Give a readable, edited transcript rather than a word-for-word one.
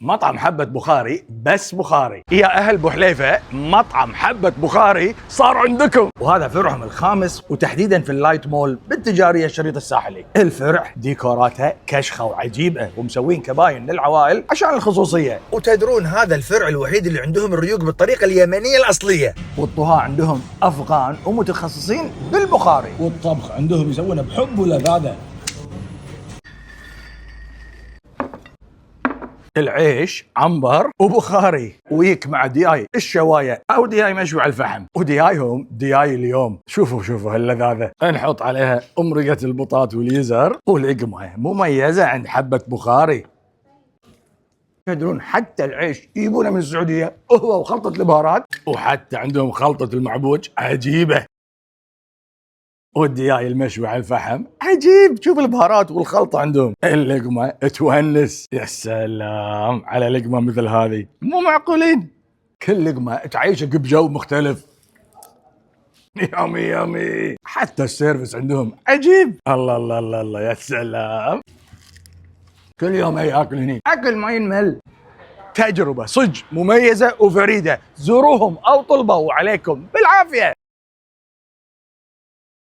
مطعم حبة بخاري بس بخاري. يا أهل بوحليفة، مطعم حبة بخاري صار عندكم، وهذا فرعهم الخامس وتحديدا في اللايت مول بالتجارية الشريط الساحلي. الفرع ديكوراتها كشخة وعجيبة، ومسوين كباين للعوائل عشان الخصوصية. وتدرون هذا الفرع الوحيد اللي عندهم الريوق بالطريقة اليمنية الأصلية. والطهاة عندهم أفغان ومتخصصين بالبخاري، والطبخ عندهم يسوونه بحب ولذاذة. العيش عنبر وبخاري، ويك مع دياي الشوايه او دياي مشوي على الفحم، وديايهم دياي اليوم. شوفوا هاللذاذه، نحط عليها امرقه البطاط واليزر والقمه مميزه عند حبه بخاري. تدرون حتى العيش يجيبونه من السعوديه هو وخلطه البهارات، وحتى عندهم خلطه المعبوج عجيبه، والدياي المشوي على الفحم عجيب. شوف البهارات والخلطة عندهم. اللقمة تونس، يا سلام على لقمة مثل هذه، مو معقولين. كل لقمة تعيشك بجو مختلف. يامي. حتى السيرفس عندهم عجيب. الله يا سلام. كل يوم ياكل هني، اكل ما ينمل. تجربة صج مميزة وفريدة، زوروهم او طلبوا عليكم بالعافية.